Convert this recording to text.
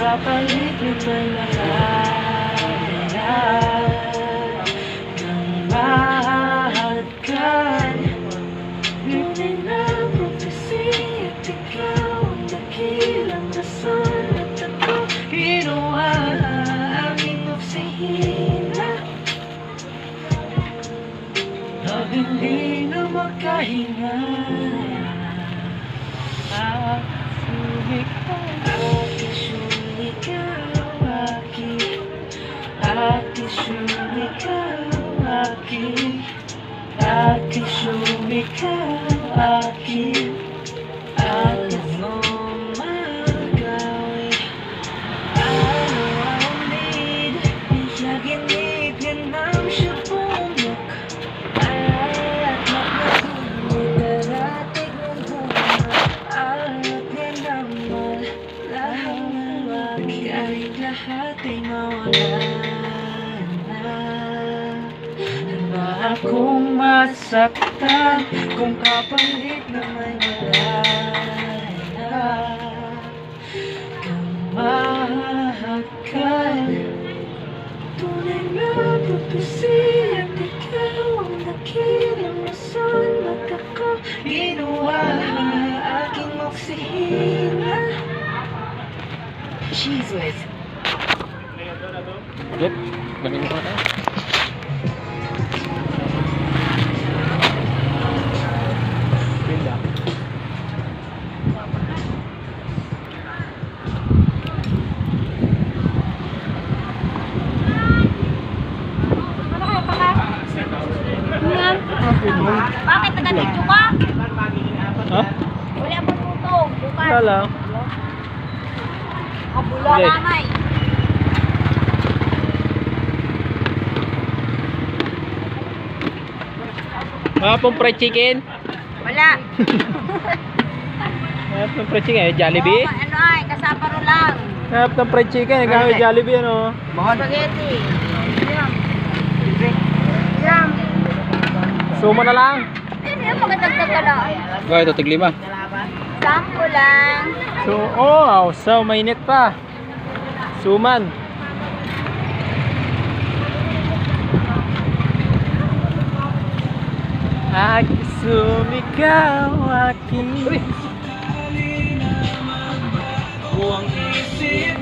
kapalit nito'y lahat ng mahal ka. Ngunit na prophecy at ikaw ang dakilang dasan at ako ginawa aking oksihina na hindi na makahinga. Ate Shumika, akin mo magawin. Alamid, yaginit ka ng siya bumok. At magnagulit, darating ng buwan. At nga naman, lahat kahit lahat ay mawala na. Handa akong masaktan kung kapalit na may malaya kang mahakal. Tunay na prophecy at ikaw ang dakilang rason at ako ginawa aking oksihina. Cheese whiz. Yep, galing mo na. Bakit nag-video ka? Ha? Wala mo tutog. Bukas. Wala lang. Kabula Hindi. nanay. Pong fried chicken. Wala. Pong fried chicken, Jollibee. Oo, ano ay, kasaparo lang. Pong fried chicken, ikaw Jollibee ano? Spaghetti. Yum. Suma na lang. Ano yung magdagdag ka lang? Gaya ito, tiglima. Sampo lang. So, so mainit pa. Suman. Sumikaw aking buwang isip